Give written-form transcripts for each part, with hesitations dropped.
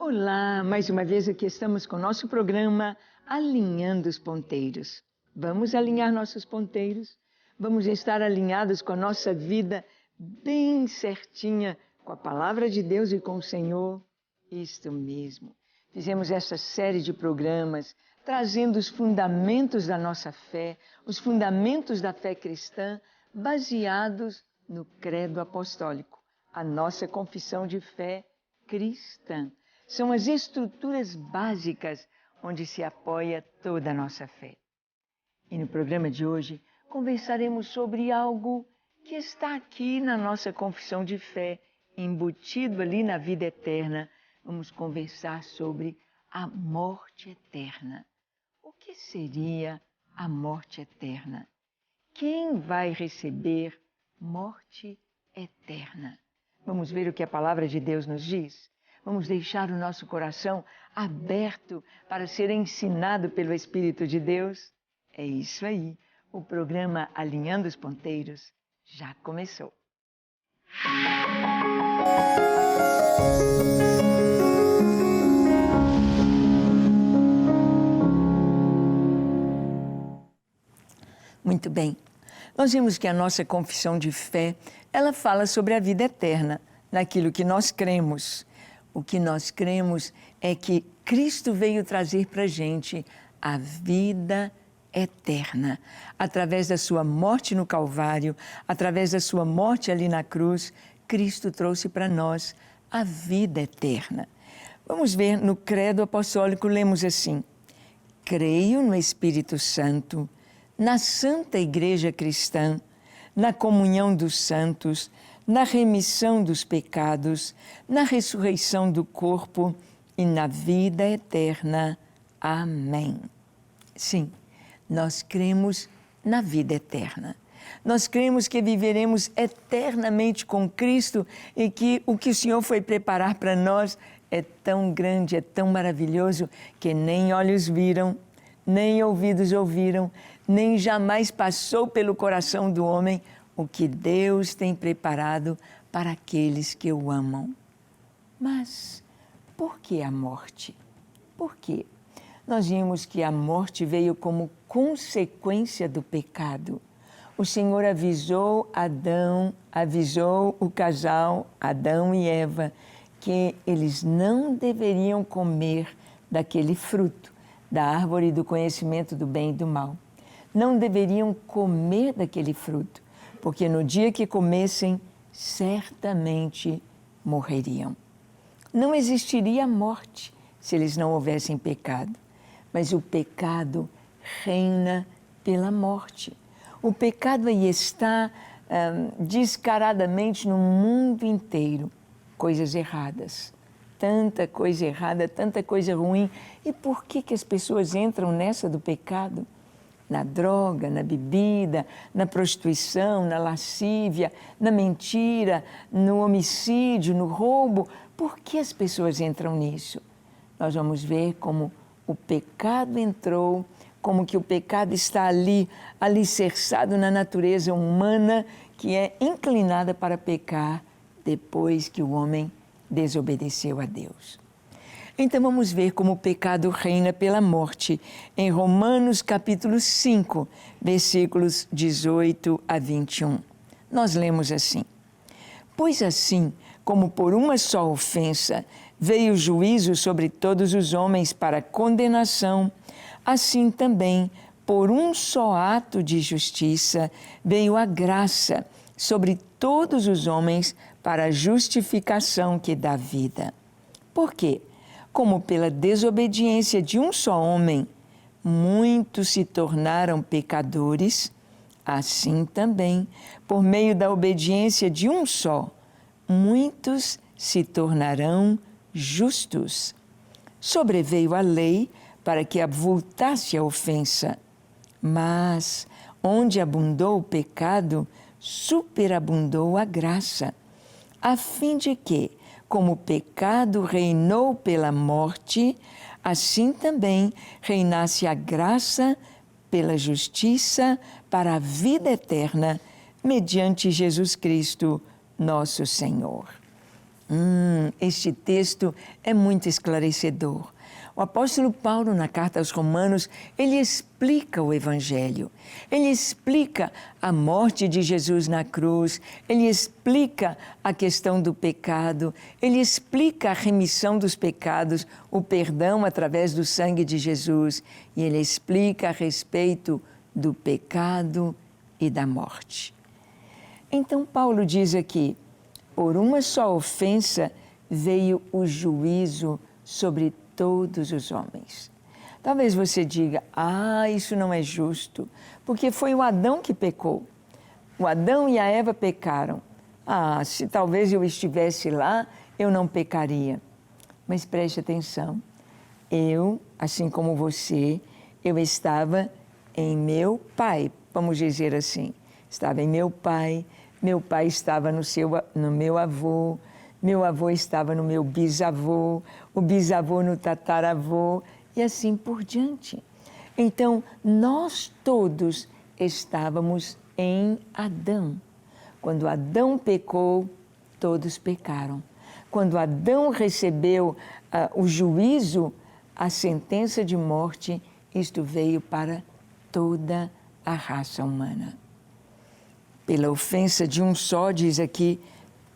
Olá, mais uma vez aqui estamos com o nosso programa Alinhando os Ponteiros. Vamos alinhar nossos ponteiros? Vamos estar alinhados com a nossa vida bem certinha, com a Palavra de Deus e com o Senhor? Isto mesmo. Fizemos essa série de programas trazendo os fundamentos da nossa fé, os fundamentos da fé cristã, baseados no credo apostólico, a nossa confissão de fé cristã. São as estruturas básicas onde se apoia toda a nossa fé. E no programa de hoje conversaremos sobre algo que está aqui na nossa confissão de fé, embutido ali na vida eterna. Vamos conversar sobre a morte eterna. O que seria a morte eterna? Quem vai receber morte eterna? Vamos ver o que a palavra de Deus nos diz? Vamos deixar o nosso coração aberto para ser ensinado pelo Espírito de Deus? É isso aí. O programa Alinhando os Ponteiros já começou. Muito bem. Nós vimos que a nossa confissão de fé, ela fala sobre a vida eterna, naquilo que nós cremos. O que nós cremos é que Cristo veio trazer para a gente a vida eterna. Através da sua morte no Calvário, através da sua morte ali na cruz, Cristo trouxe para nós a vida eterna. Vamos ver no credo apostólico, lemos assim: creio no Espírito Santo, na Santa Igreja Cristã, na comunhão dos santos, na remissão dos pecados, na ressurreição do corpo e na vida eterna. Amém. Sim, nós cremos na vida eterna. Nós cremos que viveremos eternamente com Cristo e que o que o Senhor foi preparar para nós é tão grande, é tão maravilhoso, que nem olhos viram, nem ouvidos ouviram, nem jamais passou pelo coração do homem o que Deus tem preparado para aqueles que o amam. Mas por que a morte? Por quê? Nós vimos que a morte veio como consequência do pecado. O Senhor avisou Adão, avisou o casal, Adão e Eva, que eles não deveriam comer daquele fruto, da árvore do conhecimento do bem e do mal. Não deveriam comer daquele fruto, porque no dia que comessem, certamente morreriam. Não existiria morte se eles não houvessem pecado, mas o pecado reina pela morte. O pecado aí está descaradamente no mundo inteiro, coisas erradas, tanta coisa errada, tanta coisa ruim. E por que as pessoas entram nessa do pecado? Na droga, na bebida, na prostituição, na lascívia, na mentira, no homicídio, no roubo. Por que as pessoas entram nisso? Nós vamos ver como o pecado entrou, como que o pecado está ali, alicerçado na natureza humana, que é inclinada para pecar depois que o homem desobedeceu a Deus. Então vamos ver como o pecado reina pela morte em Romanos capítulo 5, versículos 18 a 21. Nós lemos assim: pois assim como por uma só ofensa veio o juízo sobre todos os homens para condenação, assim também por um só ato de justiça veio a graça sobre todos os homens para a justificação que dá vida. Por quê? Como pela desobediência de um só homem, muitos se tornaram pecadores, assim também, por meio da obediência de um só, muitos se tornarão justos. Sobreveio a lei para que avultasse a ofensa, mas onde abundou o pecado, superabundou a graça, a fim de que, como o pecado reinou pela morte, assim também reinasse a graça pela justiça para a vida eterna, mediante Jesus Cristo, nosso Senhor. Este texto é muito esclarecedor. O apóstolo Paulo, na carta aos Romanos, ele explica o Evangelho. Ele explica a morte de Jesus na cruz, ele explica a questão do pecado, ele explica a remissão dos pecados, o perdão através do sangue de Jesus, e ele explica a respeito do pecado e da morte. Então, Paulo diz aqui, por uma só ofensa veio o juízo sobre todos os homens. Talvez você diga, isso não é justo, porque foi o Adão que pecou. O Adão e a Eva pecaram. Se talvez eu estivesse lá, eu não pecaria. Mas preste atenção, eu, assim como você, eu estava em meu pai, vamos dizer assim. Estava em meu pai estava no meu avô estava no meu bisavô, o bisavô no tataravô e assim por diante. Então, nós todos estávamos em Adão. Quando Adão pecou, todos pecaram. Quando Adão recebeu o juízo, a sentença de morte, isto veio para toda a raça humana. Pela ofensa de um só, diz aqui,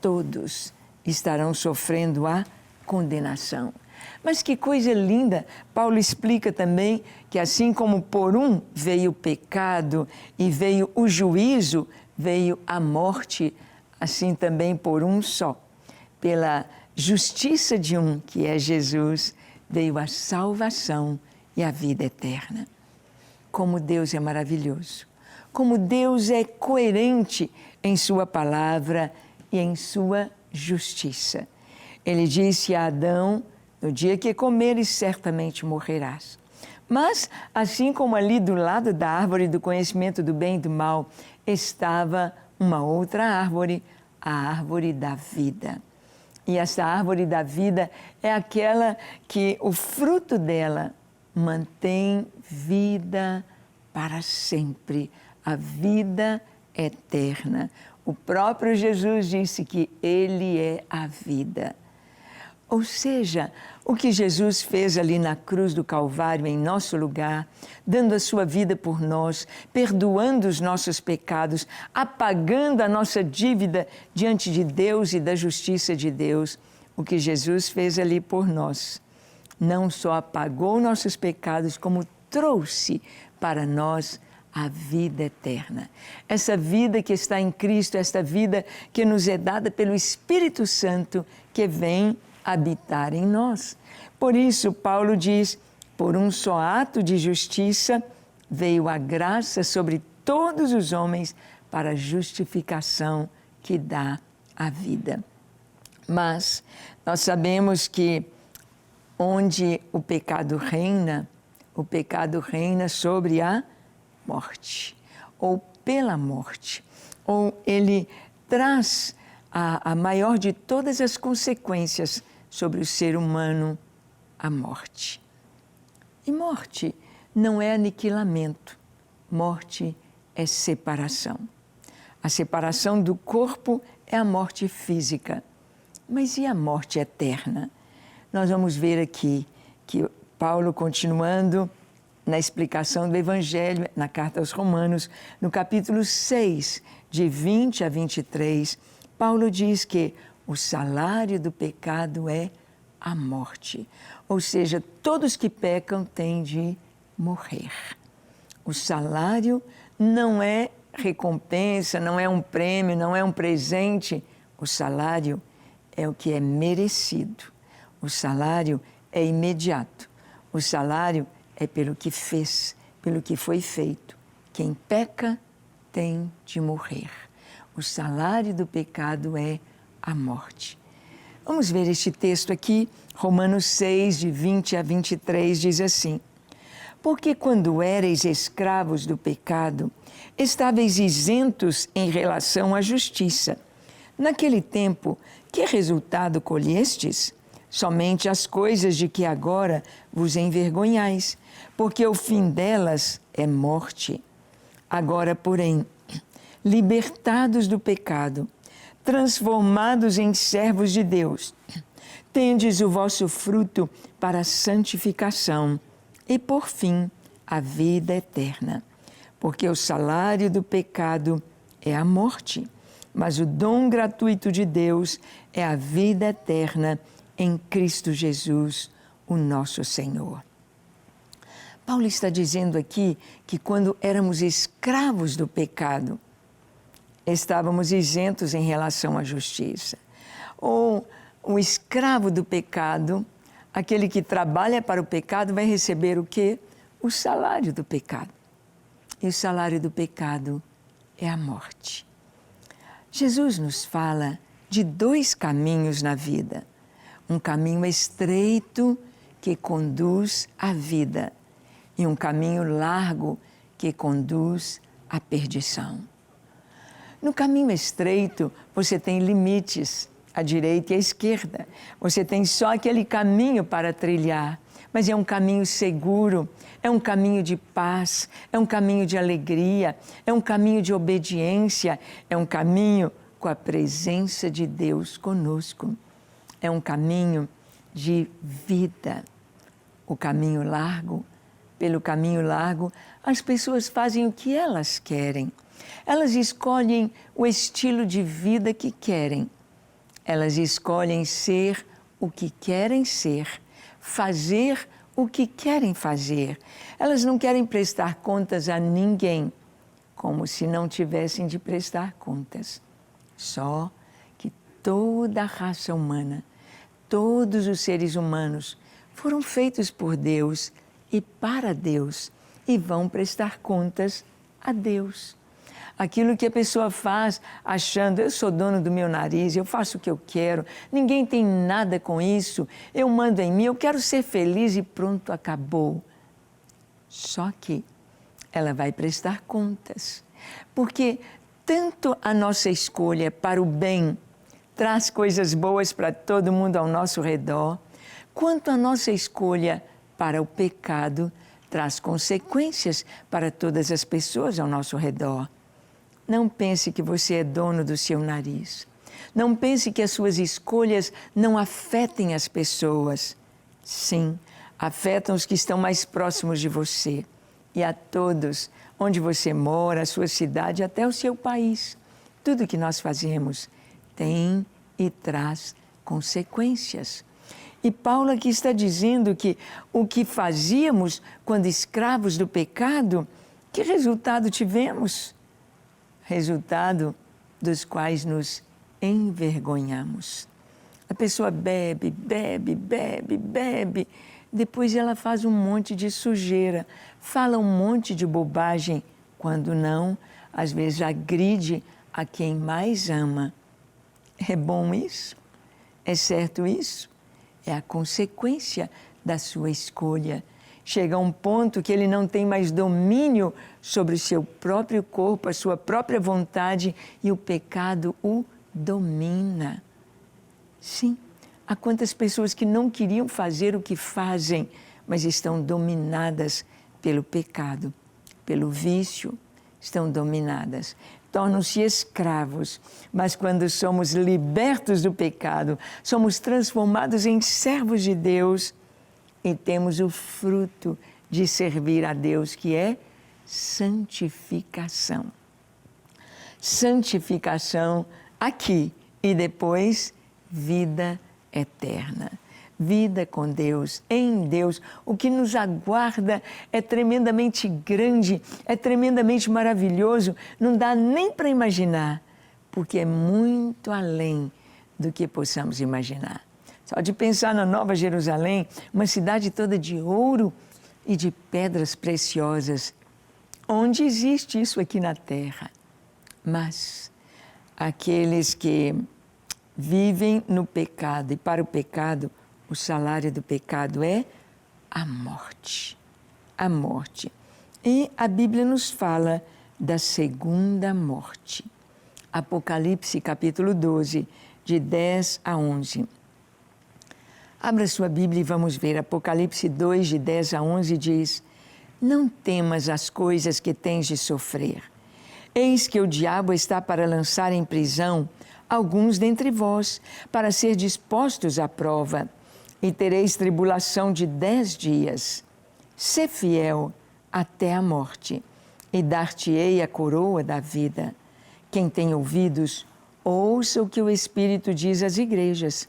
todos estarão sofrendo a condenação. Mas que coisa linda! Paulo explica também que assim como por um veio o pecado e veio o juízo, veio a morte, assim também por um só. Pela justiça de um, que é Jesus, veio a salvação e a vida eterna. Como Deus é maravilhoso! Como Deus é coerente em sua palavra e em sua justiça. Ele disse a Adão, no dia que comeres, certamente morrerás. Mas, assim como ali do lado da árvore do conhecimento do bem e do mal, estava uma outra árvore, a árvore da vida. E essa árvore da vida é aquela que o fruto dela mantém vida para sempre, a vida eterna. O próprio Jesus disse que Ele é a vida. Ou seja, o que Jesus fez ali na cruz do Calvário em nosso lugar, dando a sua vida por nós, perdoando os nossos pecados, apagando a nossa dívida diante de Deus e da justiça de Deus, o que Jesus fez ali por nós, não só apagou nossos pecados, como trouxe para nós a vida eterna. Essa vida que está em Cristo, esta vida que nos é dada pelo Espírito Santo que vem habitar em nós. Por isso, Paulo diz, por um só ato de justiça veio a graça sobre todos os homens para a justificação que dá a vida. Mas nós sabemos que onde o pecado reina sobre a morte, ou pela morte, ou ele traz a maior de todas as consequências sobre o ser humano, a morte. E morte não é aniquilamento, morte é separação. A separação do corpo é a morte física, mas e a morte eterna? Nós vamos ver aqui que Paulo, continuando na explicação do Evangelho, na carta aos Romanos, no capítulo 6, de 20 a 23, Paulo diz que o salário do pecado é a morte. Ou seja, todos que pecam têm de morrer. O salário não é recompensa, não é um prêmio, não é um presente. O salário é o que é merecido. O salário é imediato. O salário é pelo que fez, pelo que foi feito. Quem peca tem de morrer. O salário do pecado é a morte. Vamos ver este texto aqui, Romanos 6, de 20 a 23, diz assim: porque quando éreis escravos do pecado, estáveis isentos em relação à justiça. Naquele tempo, que resultado colhestes? Somente as coisas de que agora vos envergonhais, porque o fim delas é morte. Agora, porém, libertados do pecado, transformados em servos de Deus, tendes o vosso fruto para a santificação e, por fim, a vida eterna. Porque o salário do pecado é a morte, mas o dom gratuito de Deus é a vida eterna em Cristo Jesus, o nosso Senhor. Paulo está dizendo aqui que quando éramos escravos do pecado, estávamos isentos em relação à justiça. Ou o escravo do pecado, aquele que trabalha para o pecado, vai receber o quê? O salário do pecado. E o salário do pecado é a morte. Jesus nos fala de dois caminhos na vida. Um caminho estreito que conduz à vida e um caminho largo que conduz à perdição. No caminho estreito, você tem limites, à direita e à esquerda. Você tem só aquele caminho para trilhar, mas é um caminho seguro, é um caminho de paz, é um caminho de alegria, é um caminho de obediência, é um caminho com a presença de Deus conosco. É um caminho de vida. O caminho largo, pelo caminho largo, as pessoas fazem o que elas querem. Elas escolhem o estilo de vida que querem. Elas escolhem ser o que querem ser, fazer o que querem fazer. Elas não querem prestar contas a ninguém, como se não tivessem de prestar contas. Só que toda a raça humana, todos os seres humanos foram feitos por Deus e para Deus e vão prestar contas a Deus. Aquilo que a pessoa faz achando, eu sou dono do meu nariz, eu faço o que eu quero, ninguém tem nada com isso, eu mando em mim, eu quero ser feliz e pronto, acabou. Só que ela vai prestar contas, porque tanto a nossa escolha para o bem traz coisas boas para todo mundo ao nosso redor, quanto a nossa escolha para o pecado traz consequências para todas as pessoas ao nosso redor. Não pense que você é dono do seu nariz. Não pense que as suas escolhas não afetem as pessoas. Sim, afetam os que estão mais próximos de você. E a todos, onde você mora, a sua cidade, até o seu país. Tudo que nós fazemos tem e traz consequências. E Paulo aqui está dizendo que o que fazíamos quando escravos do pecado, que resultado tivemos? Resultado dos quais nos envergonhamos. A pessoa bebe, bebe, bebe, bebe, depois ela faz um monte de sujeira, fala um monte de bobagem, quando não, às vezes agride a quem mais ama. É bom isso? É certo isso? É a consequência da sua escolha. Chega a um ponto que ele não tem mais domínio sobre o seu próprio corpo, a sua própria vontade, e o pecado o domina. Sim, há quantas pessoas que não queriam fazer o que fazem, mas estão dominadas pelo pecado, pelo vício, estão dominadas. Tornam-se escravos, mas quando somos libertos do pecado, somos transformados em servos de Deus e temos o fruto de servir a Deus, que é santificação. Santificação aqui e depois vida eterna. Vida com Deus, em Deus. O que nos aguarda é tremendamente grande, é tremendamente maravilhoso, não dá nem para imaginar, porque é muito além do que possamos imaginar. Só de pensar na Nova Jerusalém, uma cidade toda de ouro e de pedras preciosas. Onde existe isso aqui na terra? Mas aqueles que vivem no pecado e para o pecado, o salário do pecado é a morte. A morte. E a Bíblia nos fala da segunda morte. Apocalipse capítulo 12, de 10 a 11. Abra sua Bíblia e vamos ver. Apocalipse 2, de 10 a 11 diz: Não temas as coisas que tens de sofrer. Eis que o diabo está para lançar em prisão alguns dentre vós, para ser dispostos à prova, e tereis tribulação de 10 dias. Sê fiel até a morte, e dar-te-ei a coroa da vida. Quem tem ouvidos, ouça o que o Espírito diz às igrejas.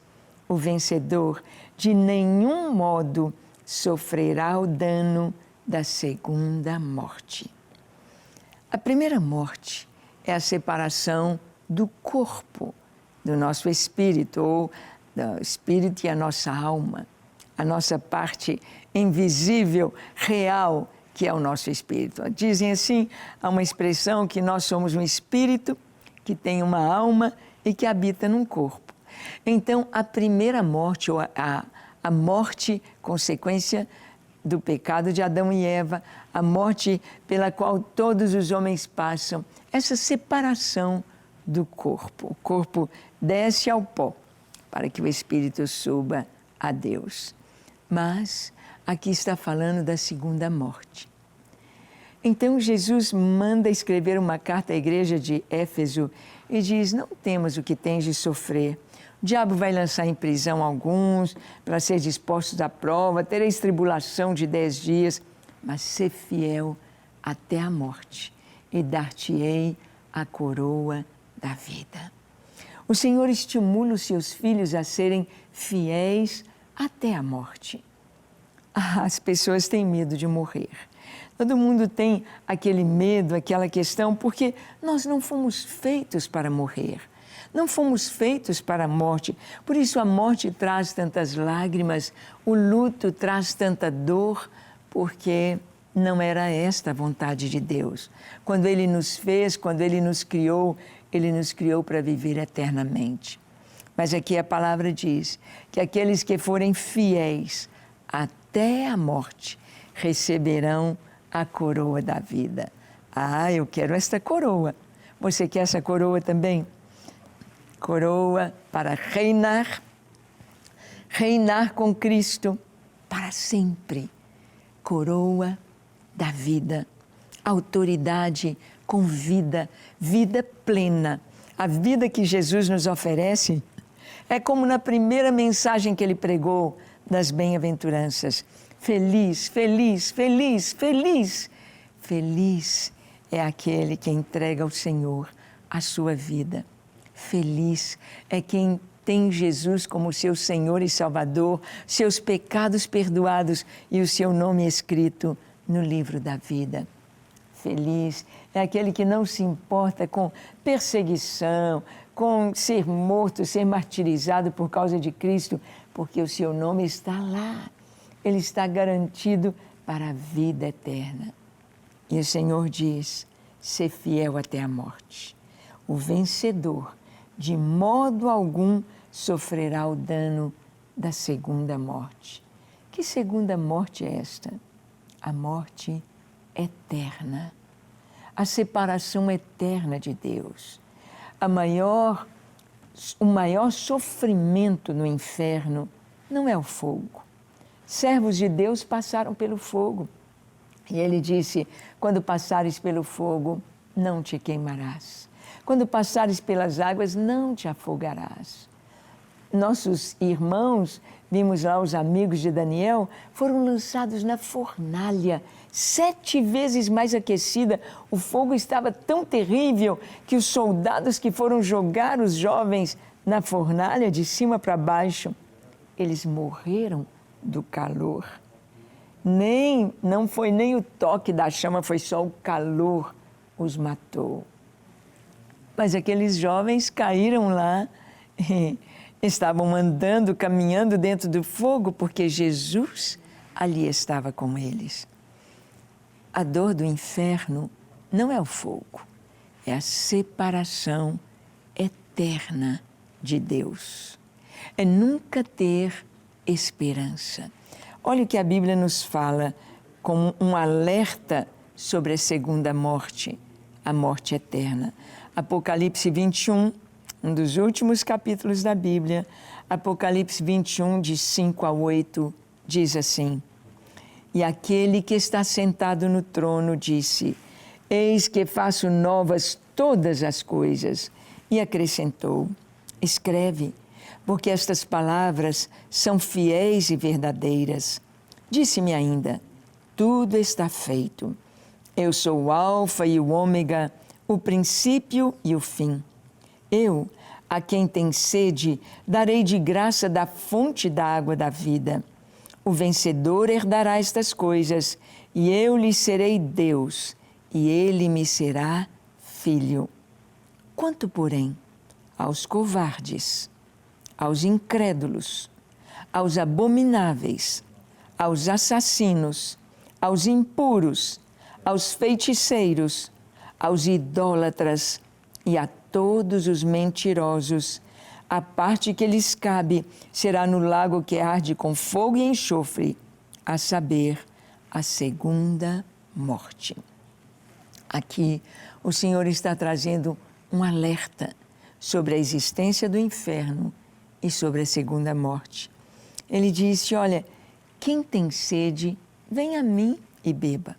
O vencedor, de nenhum modo, sofrerá o dano da segunda morte. A primeira morte é a separação do corpo, do nosso espírito, ou do espírito e a nossa alma, a nossa parte invisível, real, que é o nosso espírito. Dizem assim, há uma expressão que nós somos um espírito que tem uma alma e que habita num corpo. Então, a primeira morte, ou a morte consequência do pecado de Adão e Eva, a morte pela qual todos os homens passam, essa separação do corpo. O corpo desce ao pó para que o espírito suba a Deus. Mas aqui está falando da segunda morte. Então Jesus manda escrever uma carta à igreja de Éfeso e diz: não temas o que tens de sofrer. O diabo vai lançar em prisão alguns para ser dispostos à prova, tereis tribulação de 10 dias, mas sê fiel até a morte e dar-te-ei a coroa da vida. O Senhor estimula os seus filhos a serem fiéis até a morte. As pessoas têm medo de morrer. Todo mundo tem aquele medo, aquela questão, porque nós não fomos feitos para morrer. Não fomos feitos para a morte. Por isso a morte traz tantas lágrimas, o luto traz tanta dor, porque não era esta a vontade de Deus. Quando Ele nos fez, quando Ele nos criou para viver eternamente. Mas aqui a palavra diz que aqueles que forem fiéis até a morte receberão a coroa da vida. Ah, eu quero esta coroa. Você quer essa coroa também? Coroa para reinar com Cristo para sempre. Coroa da vida, autoridade com vida, vida plena. A vida que Jesus nos oferece é como na primeira mensagem que Ele pregou das bem-aventuranças. Feliz, feliz, feliz, feliz. Feliz é aquele que entrega ao Senhor a sua vida. Feliz é quem tem Jesus como seu Senhor e Salvador, seus pecados perdoados e o seu nome escrito no livro da vida. Feliz é aquele que não se importa com perseguição, com ser morto, ser martirizado por causa de Cristo, porque o seu nome está lá. Ele está garantido para a vida eterna. E o Senhor diz: ser fiel até a morte. O vencedor, de modo algum, sofrerá o dano da segunda morte. Que segunda morte é esta? A morte eterna. A separação eterna de Deus. O maior sofrimento no inferno não é o fogo. Servos de Deus passaram pelo fogo. E Ele disse: quando passares pelo fogo, não te queimarás. Quando passares pelas águas, não te afogarás. Nossos irmãos, vimos lá os amigos de Daniel, foram lançados na fornalha, 7 vezes mais aquecida. O fogo estava tão terrível que os soldados que foram jogar os jovens na fornalha, de cima para baixo, eles morreram do calor. Não foi nem o toque da chama, foi só o calor os matou. Mas aqueles jovens caíram lá e estavam andando, caminhando dentro do fogo, porque Jesus ali estava com eles. A dor do inferno não é o fogo, é a separação eterna de Deus. É nunca ter esperança. Olha o que a Bíblia nos fala como um alerta sobre a segunda morte, a morte eterna. Apocalipse 21, um dos últimos capítulos da Bíblia, Apocalipse 21, de 5 a 8, diz assim: E aquele que está sentado no trono disse: Eis que faço novas todas as coisas. E acrescentou: Escreve, porque estas palavras são fiéis e verdadeiras. Disse-me ainda, tudo está feito. Eu sou o Alfa e o Ômega, o princípio e o fim. Eu, a quem tem sede, darei de graça da fonte da água da vida. O vencedor herdará estas coisas, e eu lhe serei Deus, e ele me será filho. Quanto, porém, aos covardes, aos incrédulos, aos abomináveis, aos assassinos, aos impuros, aos feiticeiros, aos idólatras e a todos os mentirosos, a parte que lhes cabe será no lago que arde com fogo e enxofre, a saber, a segunda morte. Aqui o Senhor está trazendo um alerta sobre a existência do inferno e sobre a segunda morte. Ele disse, olha, quem tem sede, vem a mim e beba.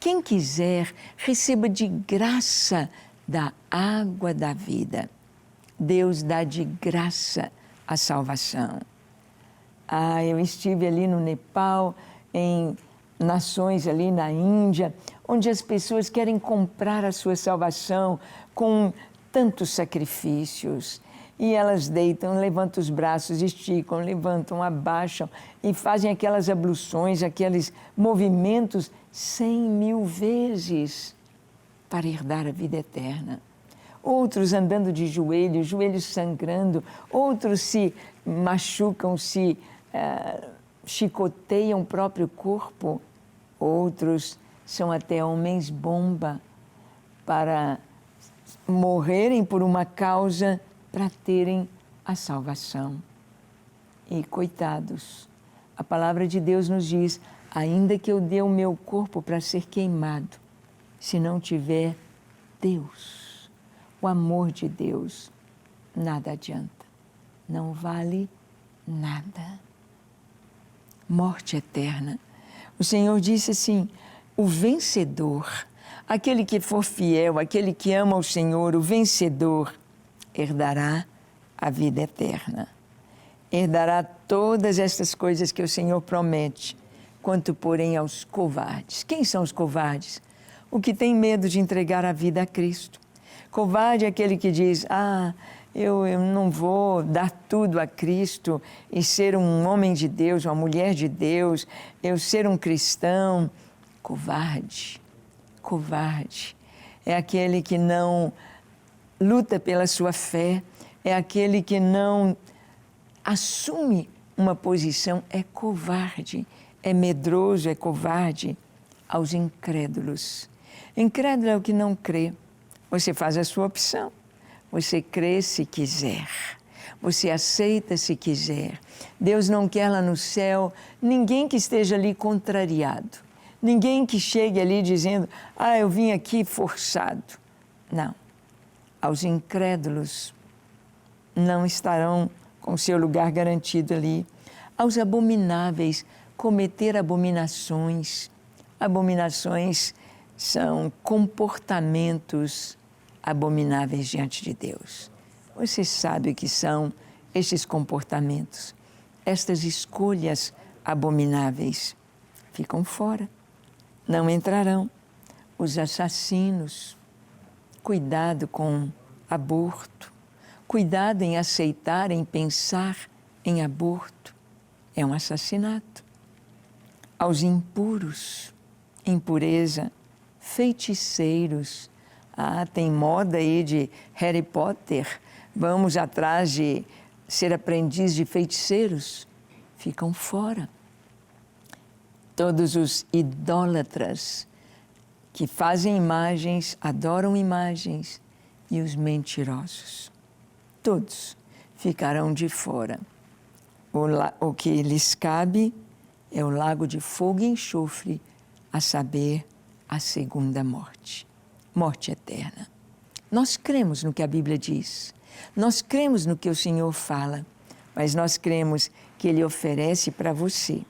Quem quiser, receba de graça da água da vida. Deus dá de graça a salvação. Eu estive ali no Nepal, em nações ali na Índia, onde as pessoas querem comprar a sua salvação com tantos sacrifícios. E elas deitam, levantam os braços, esticam, levantam, abaixam e fazem aquelas abluções, aqueles movimentos 100.000 vezes para herdar a vida eterna. Outros andando de joelhos, joelhos sangrando, outros se machucam, se chicoteiam o próprio corpo, outros são até homens-bomba para morrerem por uma causa para terem a salvação. E coitados, a palavra de Deus nos diz, ainda que eu dê o meu corpo para ser queimado, se não tiver Deus, o amor de Deus, nada adianta, não vale nada. Morte eterna. O Senhor disse assim, o vencedor, aquele que for fiel, aquele que ama o Senhor, o vencedor, herdará a vida eterna. Herdará todas estas coisas que o Senhor promete, quanto porém aos covardes. Quem são os covardes? O que tem medo de entregar a vida a Cristo. Covarde é aquele que diz, eu não vou dar tudo a Cristo e ser um homem de Deus, uma mulher de Deus, eu ser um cristão. Covarde, covarde. É aquele que não luta pela sua fé, é aquele que não assume uma posição, é covarde, é medroso, é covarde. Aos incrédulos. Incrédulo é o que não crê. Você faz a sua opção. Você crê se quiser. Você aceita se quiser. Deus não quer lá no céu ninguém que esteja ali contrariado. Ninguém que chegue ali dizendo, eu vim aqui forçado. Não. Aos incrédulos não estarão com seu lugar garantido ali. Aos abomináveis, cometer abominações. Abominações são comportamentos abomináveis diante de Deus. Você sabe o que são estes comportamentos, estas escolhas abomináveis? Ficam fora, não entrarão. Os assassinos, cuidado com aborto, cuidado em aceitar, em pensar em aborto, é um assassinato. Aos impuros, impureza, feiticeiros. Tem moda aí de Harry Potter, vamos atrás de ser aprendiz de feiticeiros, ficam fora. Todos os idólatras que fazem imagens, adoram imagens, e os mentirosos, todos ficarão de fora. O que lhes cabe é o lago de fogo e enxofre, a saber, a segunda morte, morte eterna. Nós cremos no que a Bíblia diz, nós cremos no que o Senhor fala, mas nós cremos que Ele oferece para você,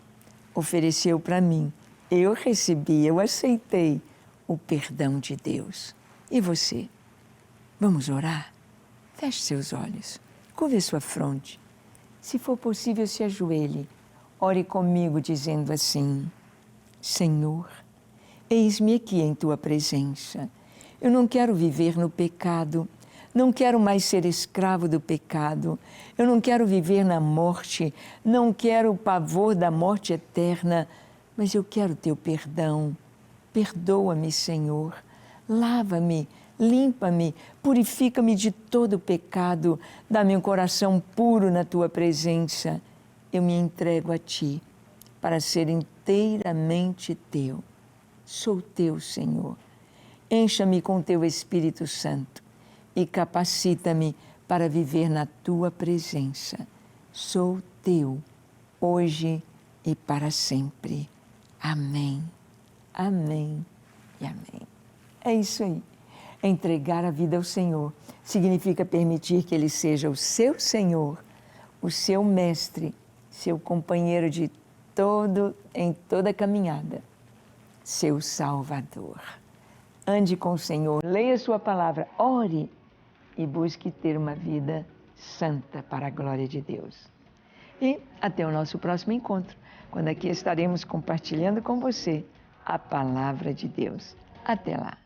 ofereceu para mim, eu recebi, eu aceitei o perdão de Deus. E você? Vamos orar? Feche seus olhos. Curve a sua fronte. Se for possível, se ajoelhe. Ore comigo dizendo assim: Senhor, eis-me aqui em Tua presença. Eu não quero viver no pecado. Não quero mais ser escravo do pecado. Eu não quero viver na morte. Não quero o pavor da morte eterna. Mas eu quero Teu perdão. Perdoa-me, Senhor. Lava-me, limpa-me, purifica-me de todo pecado. Dá-me um coração puro na Tua presença. Eu me entrego a Ti para ser inteiramente Teu. Sou Teu, Senhor. Encha-me com Teu Espírito Santo e capacita-me para viver na Tua presença. Sou Teu, hoje e para sempre. Amém, amém e amém. É isso aí. Entregar a vida ao Senhor significa permitir que Ele seja o seu Senhor, o seu mestre, seu companheiro em toda a caminhada, seu Salvador. Ande com o Senhor, leia sua palavra, ore e busque ter uma vida santa para a glória de Deus. E até o nosso próximo encontro, quando aqui estaremos compartilhando com você a palavra de Deus. Até lá.